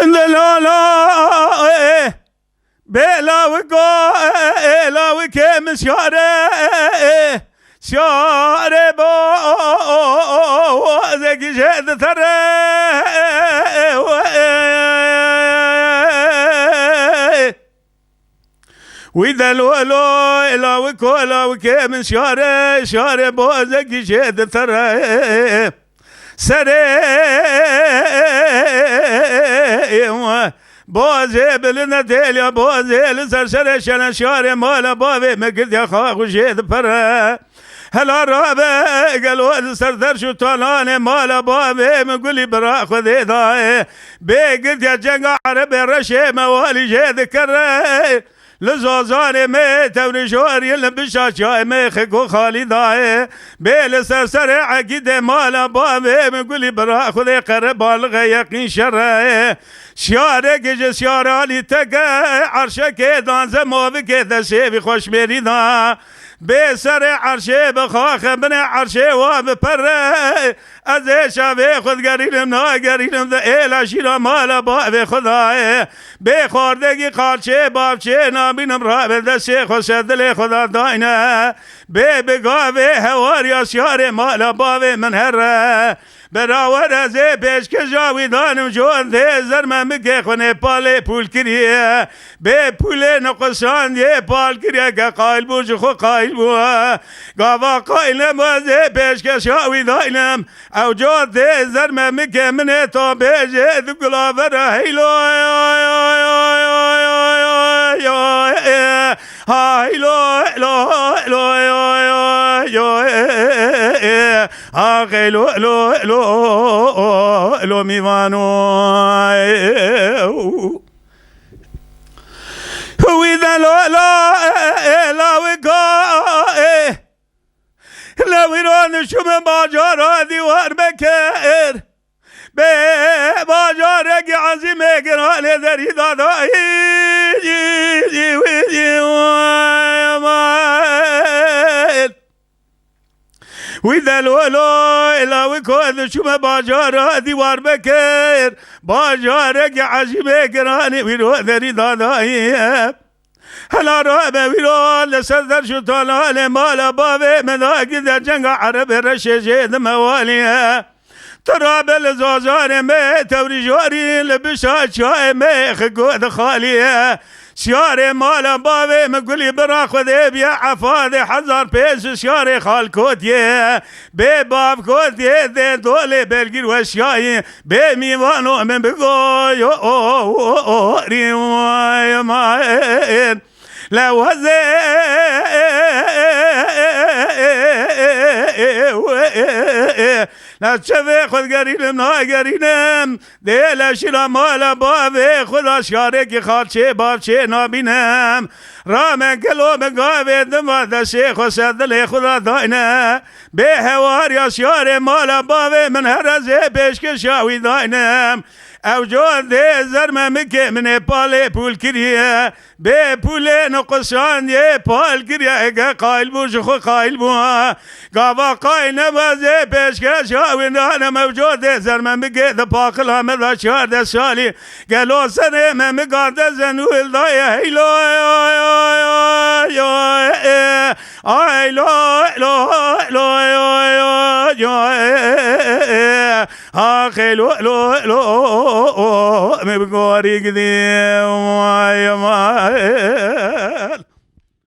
لا لا بلا وقا لا وكم شاري بو زك جد ترى وإذا لولو لا وكولا وكم شاري بو زك جد ترى سري بازي بلنا ديليا بازي لسرسر شنا شاري مالا بابي مقد يا خاخ وجيد برا هلا رابع قالوا سردر شو طالاني مالا بابي مقولي برا خذي ضاي بقد يا جنقا عربي رشي موالي جيد كري لزوزاني ميت ونشور يلم بشاشاي ميخكو خالي ضاي بيل سرسر عقيد مالا بابي مقولي برا خذي قرب الغي يقين شراي شیاره گیج شیاره تگه عرشه که دان زماوی که دسته بی خوش میریدن به سر عرشه بخواخ بن عرشه و بپره از شبه خود گریلم نا گریلم ده ایلا شیرا مالا با خدای به خوردگی قارچه بابچه نامینم را به دسته خوش دل خدا داینه به بگاوه هواریا شیاره مالا باوه من هره براور از پیش که جاوی دانم جوان ده زرمه مگه خونه پاله پول کریه به پول نقصان یه پال کریه که قایل بوش خو قایل بوا گاوا قایل نمازه پیش که جاوی دانم او جوان ده زرمه مگه منه تا بیجه دو گلاوره هیلو هیلو آقلو لو لو لو میوانو ویدا لو لا وگا لو ایران شما باجارا دیوار بکر به باجارگی عظیمه گرانه دری دادایی وإذا لولو إلا وكون شو ما باجارة ديوار بكر باجارة عجيبة كراني ويرو ذري داداي هلا رابع ويرو لسدر شو طلال مالا بابي مذاقي ذا جنگا عرب رشيجي دموالي تراب الزوزان مي توري جوري لبشا شاي مي خقود خالي شیاره مالا باوی مگولی برا خوده بیا عفاده هزار پیش شیاره خال کودیه به باب کودیه ده دوله بلگیر و شیایی به میوانو من بگوی ریوای ماین لوزه نشوه خود گرینم نا گرینم دیل شیرا مالا باوی خدا شیاره که خالچه بابچه نابینم رامن کلو مگاوی دم دسته خوش دل خدا داینه به هوار یا شیاره مالا باوی من هر از پیش که شاوی داینم او جان ده زرمه مکه من پاله پول کریه به پول نقصان یه پال کریه اگه قایل بوش خو قایل بوا گاوا قایل نمازه پیشکش هاوی نانه موجود ده زرمه مکه ده پاکل همه ده 14 سالی گلو سنه ممگان ده زنویل دایه هیلو آخه لو مبگاری گدیم